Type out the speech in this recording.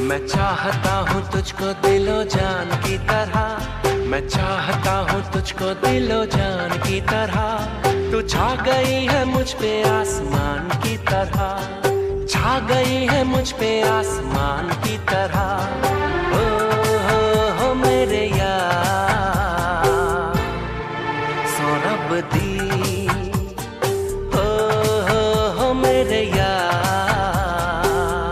मैं चाहता हूँ तुझको दिलो जान की तरह, मैं चाहता हूँ तुझको दिलो जान की तरह। तू छा गई है मुझ पे आसमान की तरह, छा गई है मुझ पे आसमान की तरह। हो मेरे यार, सौरभ दी